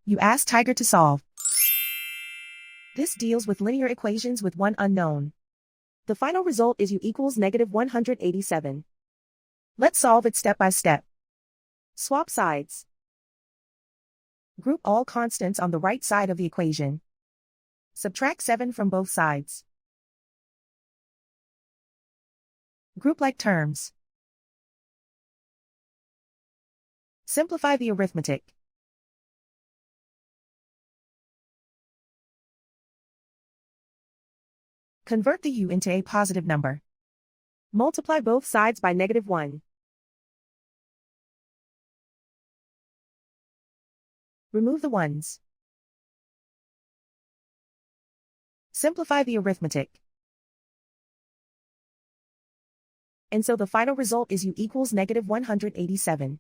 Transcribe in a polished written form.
You ask Tiger to solve. This deals with linear equations with one unknown. The final result is u equals -187. Let's solve it step by step. Swap sides. Group all constants on the right side of the equation. Subtract 7 from both sides. Group like terms. Simplify the arithmetic. Convert the u into a positive number. Multiply both sides by -1. Remove the ones. Simplify the arithmetic. And so the final result is u equals -187.